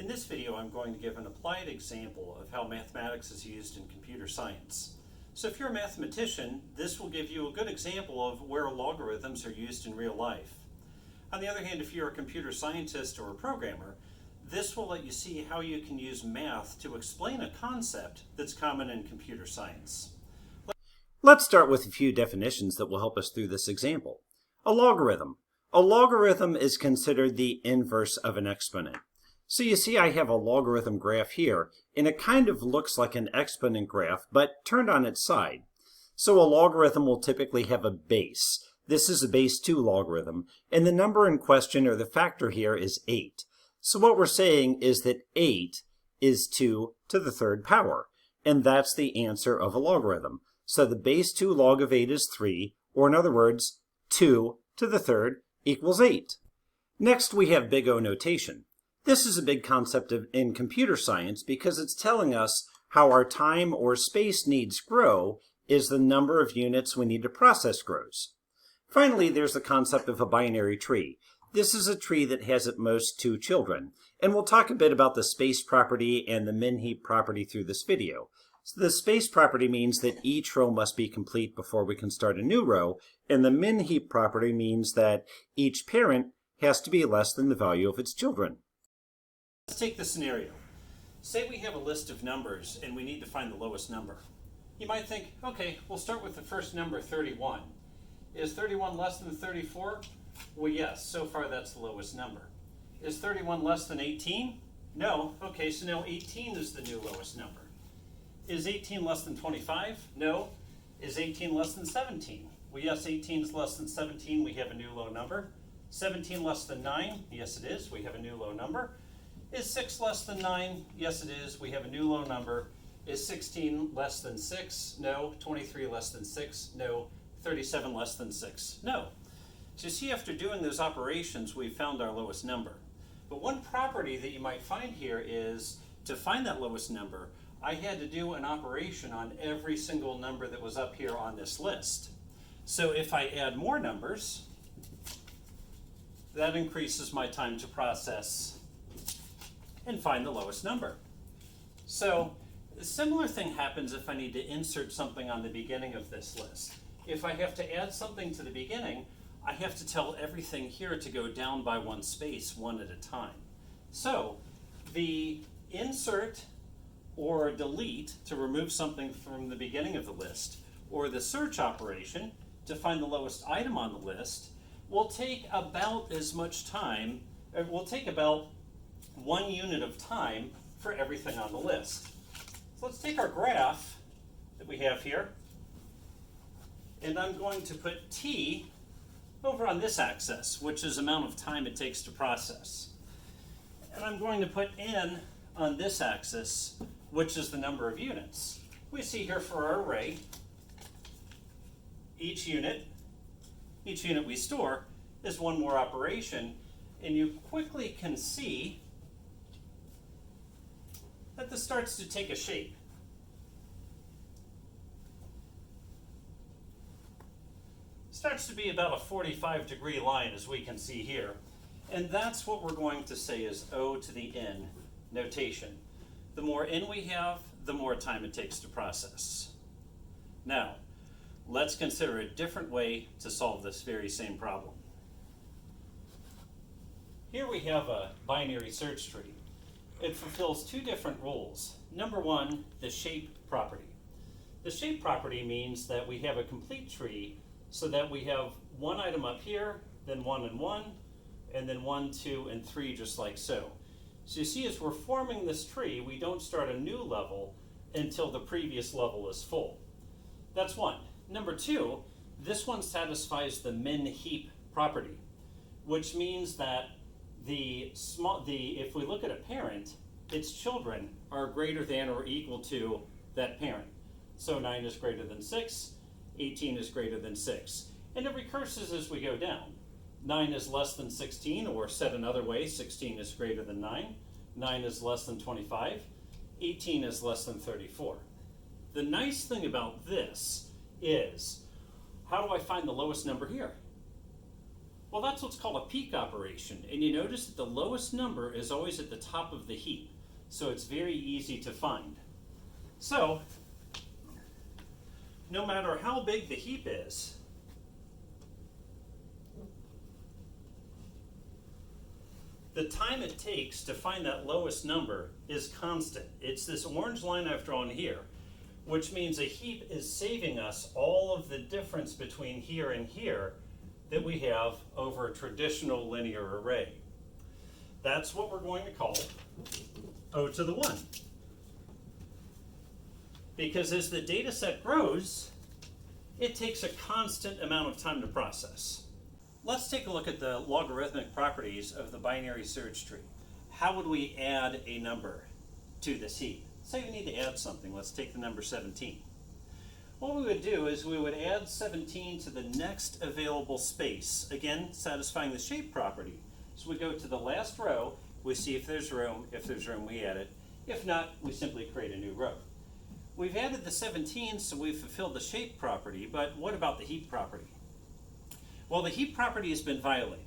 In this video, I'm going to give an applied example of how mathematics is used in computer science. So if you're a mathematician, this will give you a good example of where logarithms are used in real life. On the other hand, if you're a computer scientist or a programmer, this will let you see how you can use math to explain a concept that's common in computer science. Let's start with a few definitions that will help us through this example. A logarithm. A logarithm is considered the inverse of an exponent. So you see I have a logarithm graph here, and it kind of looks like an exponent graph, but turned on its side. So a logarithm will typically have a base. This is a base 2 logarithm, and the number in question, or the factor here, is 8. So what we're saying is that 8 is 2 to the third power, and that's the answer of a logarithm. So the base 2 log of 8 is 3, or in other words, 2 to the third equals 8. Next we have big O notation. This is a big concept in computer science because it's telling us how our time or space needs grow as the number of units we need to process grows. Finally, there's the concept of a binary tree. This is a tree that has at most 2 children, and we'll talk a bit about the space property and the min-heap property through this video. So the space property means that each row must be complete before we can start a new row, and the min-heap property means that each parent has to be less than the value of its children. Let's take the scenario. Say we have a list of numbers and we need to find the lowest number. You might think, okay, we'll start with the first number, 31. Is 31 less than 34? Well, yes, so far that's the lowest number. Is 31 less than 18? No. Okay, so now 18 is the new lowest number. Is 18 less than 25? No. Is 18 less than 17? Well, yes, 18 is less than 17. We have a new low number. 17 less than 9? Yes, it is. We have a new low number. Is 6 less than 9? Yes, it is. We have a new low number. Is 16 less than 6? No. 23 less than 6? No. 37 less than 6? No. So you see, after doing those operations, we've found our lowest number. But one property that you might find here is, to find that lowest number, I had to do an operation on every single number that was up here on this list. So if I add more numbers, that increases my time to process and find the lowest number. So a similar thing happens if I need to insert something on the beginning of this list. If I have to add something to the beginning, I have to tell everything here to go down by one space, one at a time. So the insert or delete to remove something from the beginning of the list, or the search operation to find the lowest item on the list, will take about as much time, it will take about 1 unit of time for everything on the list. So let's take our graph that we have here, and I'm going to put t over on this axis, which is the amount of time it takes to process. And I'm going to put n on this axis, which is the number of units. We see here for our array, each unit we store is one more operation, and you quickly can see that this starts to take a shape. Starts to be about a 45-degree line, as we can see here. And that's what we're going to say is O to the n notation. The more n we have, the more time it takes to process. Now, let's consider a different way to solve this very same problem. Here we have a binary search tree. It fulfills 2 different rules. Number 1, the shape property. The shape property means that we have a complete tree so that we have one item up here, then 1 and 1, and then 1, 2, and 3, just like so. So you see, as we're forming this tree, we don't start a new level until the previous level is full. That's 1. Number 2, this one satisfies the min-heap property, which means that if we look at a parent, its children are greater than or equal to that parent. So 9 is greater than 6, 18 is greater than 6. And it recurses as we go down. 9 is less than 16, or said another way, 16 is greater than 9. 9 is less than 25. 18 is less than 34. The nice thing about this is, how do I find the lowest number here? Well, that's what's called a peak operation, and you notice that the lowest number is always at the top of the heap, so it's very easy to find. So, no matter how big the heap is, the time it takes to find that lowest number is constant. It's this orange line I've drawn here, which means a heap is saving us all of the difference between here and here that we have over a traditional linear array. That's what we're going to call O to the 1. Because as the data set grows, it takes a constant amount of time to process. Let's take a look at the logarithmic properties of the binary search tree. How would we add a number to this heap? Say we need to add something. Let's take the number 17. What we would do is we would add 17 to the next available space, again satisfying the shape property. So we go to the last row, we see if there's room. If there's room, we add it. If not, we simply create a new row. We've added the 17, so we've fulfilled the shape property, but what about the heap property? Well, the heap property has been violated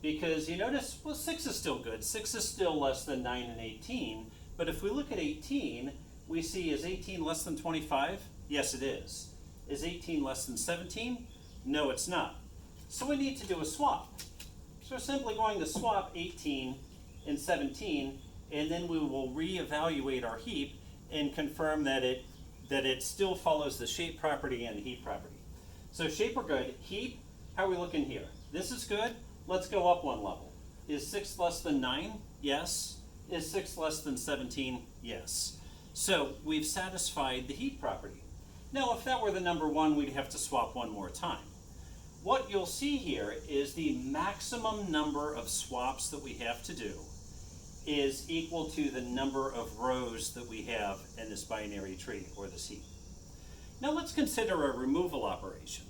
because you notice, well, 6 is still good. 6 is still less than 9 and 18, but if we look at 18, we see, is 18 less than 25? Yes, it is. Is 18 less than 17? No, it's not. So we need to do a swap. So we're simply going to swap 18 and 17, and then we will reevaluate our heap and confirm that it still follows the shape property and the heap property. So shape we're good. Heap, how are we looking here? This is good. Let's go up one level. Is 6 less than 9? Yes. Is 6 less than 17? Yes. So we've satisfied the heap property. Now if that were the number 1, we'd have to swap one more time. What you'll see here is the maximum number of swaps that we have to do is equal to the number of rows that we have in this binary tree or this heap. Now let's consider a removal operation.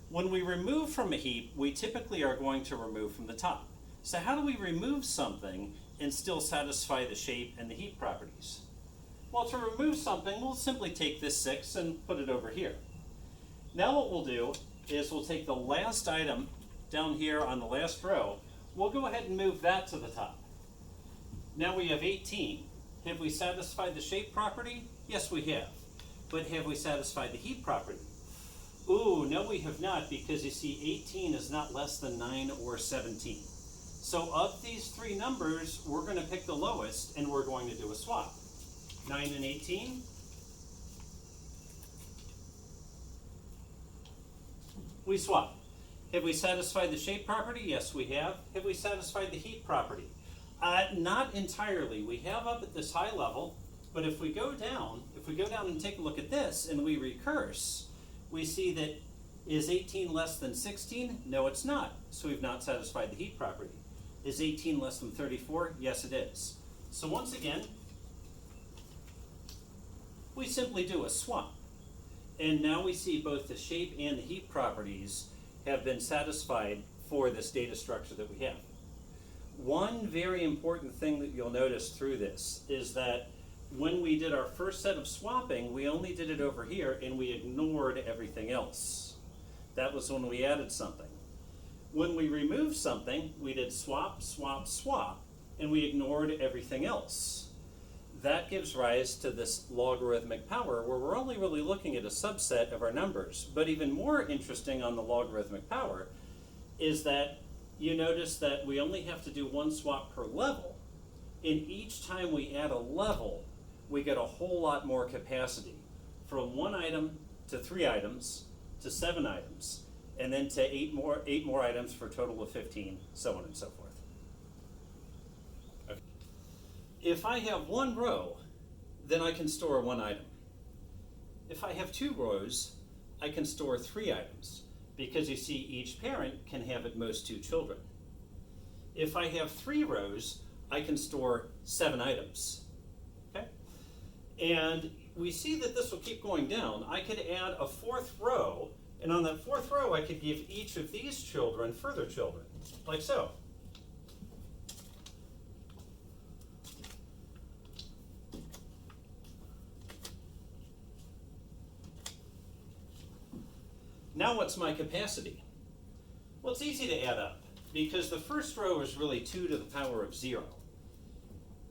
When we remove from a heap, we typically are going to remove from the top. So how do we remove something and still satisfy the shape and the heap properties? Well, to remove something, we'll simply take this 6 and put it over here. Now what we'll do is we'll take the last item down here on the last row. We'll go ahead and move that to the top. Now we have 18. Have we satisfied the shape property? Yes, we have. But have we satisfied the heap property? Ooh, no we have not, because you see 18 is not less than 9 or 17. So of these 3 numbers, we're going to pick the lowest and we're going to do a swap. 9 and 18. We swap. Have we satisfied the shape property? Yes, we have. Have we satisfied the heap property? Not entirely. We have up at this high level, but if we go down and take a look at this and we recurse, we see that is 18 less than 16? No, it's not. So we've not satisfied the heap property. Is 18 less than 34? Yes, it is. So once again, we simply do a swap. And now we see both the shape and the heap properties have been satisfied for this data structure that we have. One very important thing that you'll notice through this is that when we did our first set of swapping, we only did it over here and we ignored everything else. That was when we added something. When we removed something, we did swap, swap, swap, and we ignored everything else. That gives rise to this logarithmic power where we're only really looking at a subset of our numbers. But even more interesting on the logarithmic power is that you notice that we only have to do one swap per level. And each time we add a level, we get a whole lot more capacity. From 1 item to 3 items to 7 items, and then to 8 more items for a total of 15, so on and so forth. Okay. If I have 1 row, then I can store 1 item. If I have 2 rows, I can store 3 items, because you see each parent can have at most 2 children. If I have 3 rows, I can store 7 items. Okay? And we see that this will keep going down. I could add a 4th row, and on that 4th row, I could give each of these children further children, like so. Now what's my capacity? Well, it's easy to add up. because the first row is really 2 to the power of 0.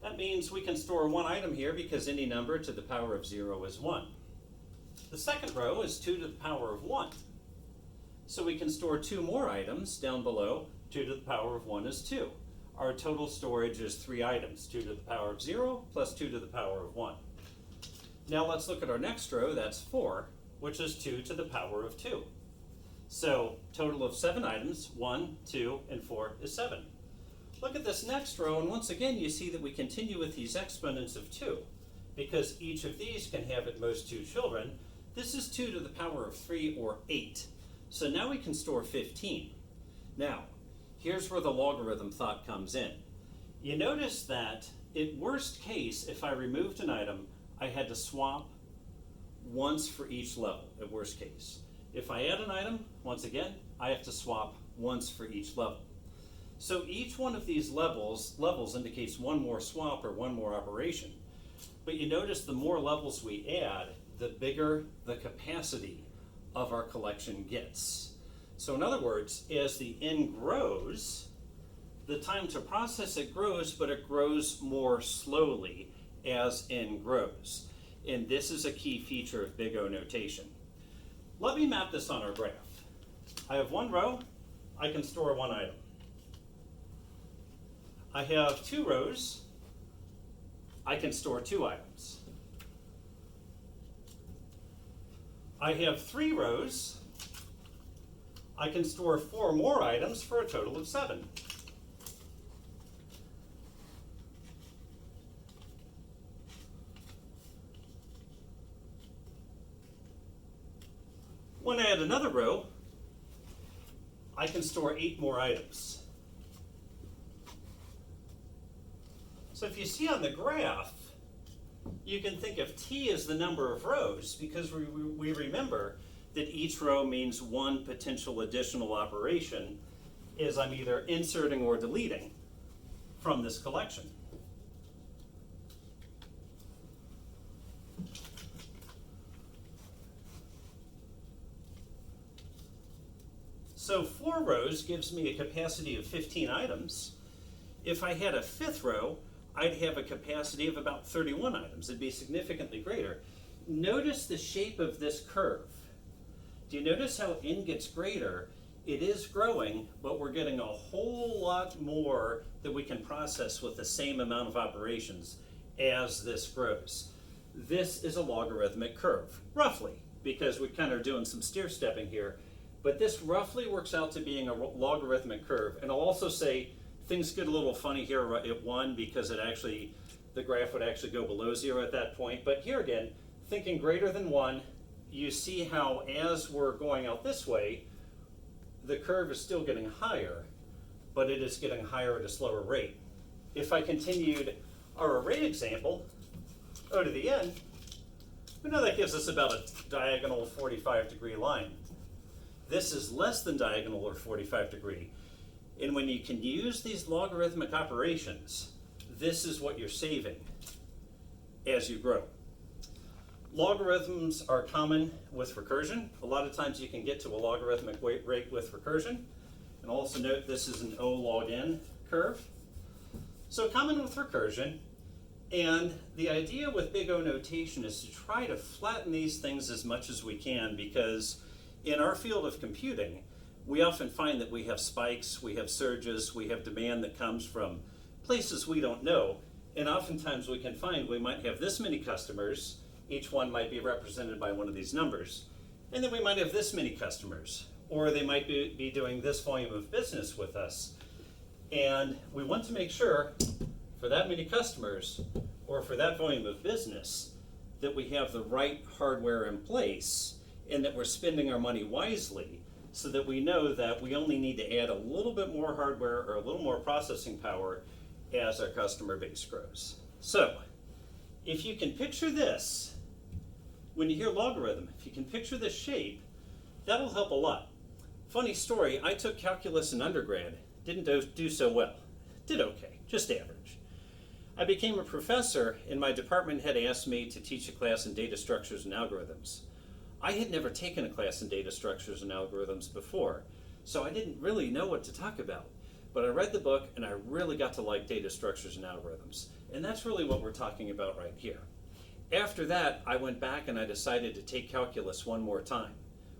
That means we can store one item here because any number to the power of 0 is 1. The second row is 2 to the power of 1. So we can store two more items down below. 2 to the power of 1 is 2. Our total storage is 3 items, 2 to the power of 0 plus 2 to the power of 1. Now let's look at our next row, that's 4, which is 2 to the power of 2. So total of 7 items, 1, 2, and 4 is 7. Look at this next row, and once again you see that we continue with these exponents of 2, because each of these can have at most 2 children. This is 2 to the power of 3, or 8. So now we can store 15. Now, here's where the logarithm thought comes in. You notice that in worst case, if I removed an item, I had to swap once for each level, at worst case. If I add an item, once again, I have to swap once for each level. So each one of these levels indicates one more swap or one more operation. But you notice the more levels we add, the bigger the capacity of our collection gets. So in other words, as the n grows, the time to process it grows, but it grows more slowly as n grows. And this is a key feature of big O notation. Let me map this on our graph. I have one row, I can store one item. I have 2 rows, I can store 2 items. I have 3 rows, I can store 4 more items for a total of 7. When I add another row, I can store 8 more items. So if you see on the graph, you can think of t as the number of rows, because we remember that each row means one potential additional operation as I'm either inserting or deleting from this collection. So 4 rows gives me a capacity of 15 items. If I had a 5th row, I'd have a capacity of about 31 items. It'd be significantly greater. Notice the shape of this curve. Do you notice how n gets greater? It is growing, but we're getting a whole lot more that we can process with the same amount of operations as this grows. This is a logarithmic curve, roughly, because we kind of are doing some stair stepping here. But this roughly works out to being a logarithmic curve. And I'll also say things get a little funny here at 1 because the graph would actually go below 0 at that point. But here again, thinking greater than 1, you see how as we're going out this way, the curve is still getting higher, but it is getting higher at a slower rate. If I continued our array example, O to the n, we know that gives us about a diagonal 45-degree line. This is less than diagonal or 45 degree. And when you can use these logarithmic operations, this is what you're saving as you grow. Logarithms are common with recursion. A lot of times you can get to a logarithmic rate with recursion. And also note this is an O log n curve. So common with recursion. And the idea with big O notation is to try to flatten these things as much as we can, because in our field of computing, we often find that we have spikes, we have surges, we have demand that comes from places we don't know. And oftentimes we can find we might have this many customers, each one might be represented by one of these numbers. And then we might have this many customers, or they might be doing this volume of business with us. And we want to make sure for that many customers, or for that volume of business, that we have the right hardware in place and that we're spending our money wisely, so that we know that we only need to add a little bit more hardware or a little more processing power as our customer base grows. So, if you can picture this, when you hear logarithm, if you can picture this shape, that'll help a lot. Funny story, I took calculus in undergrad, didn't do so well. Did okay, just average. I became a professor, and my department had asked me to teach a class in data structures and algorithms. I had never taken a class in data structures and algorithms before, so I didn't really know what to talk about. But I read the book and I really got to like data structures and algorithms. And that's really what we're talking about right here. After that, I went back and I decided to take calculus one more time.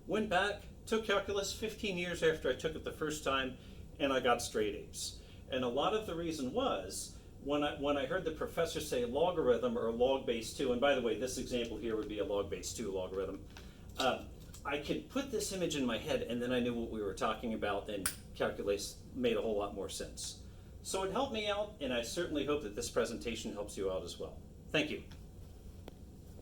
Went back, took calculus 15 years after I took it the first time, and I got straight A's. And a lot of the reason was, when I heard the professor say logarithm or log base 2, and by the way, this example here would be a log base 2 logarithm, I could put this image in my head and then I knew what we were talking about, and calculus made a whole lot more sense. So it helped me out, and I certainly hope that this presentation helps you out as well. Thank you.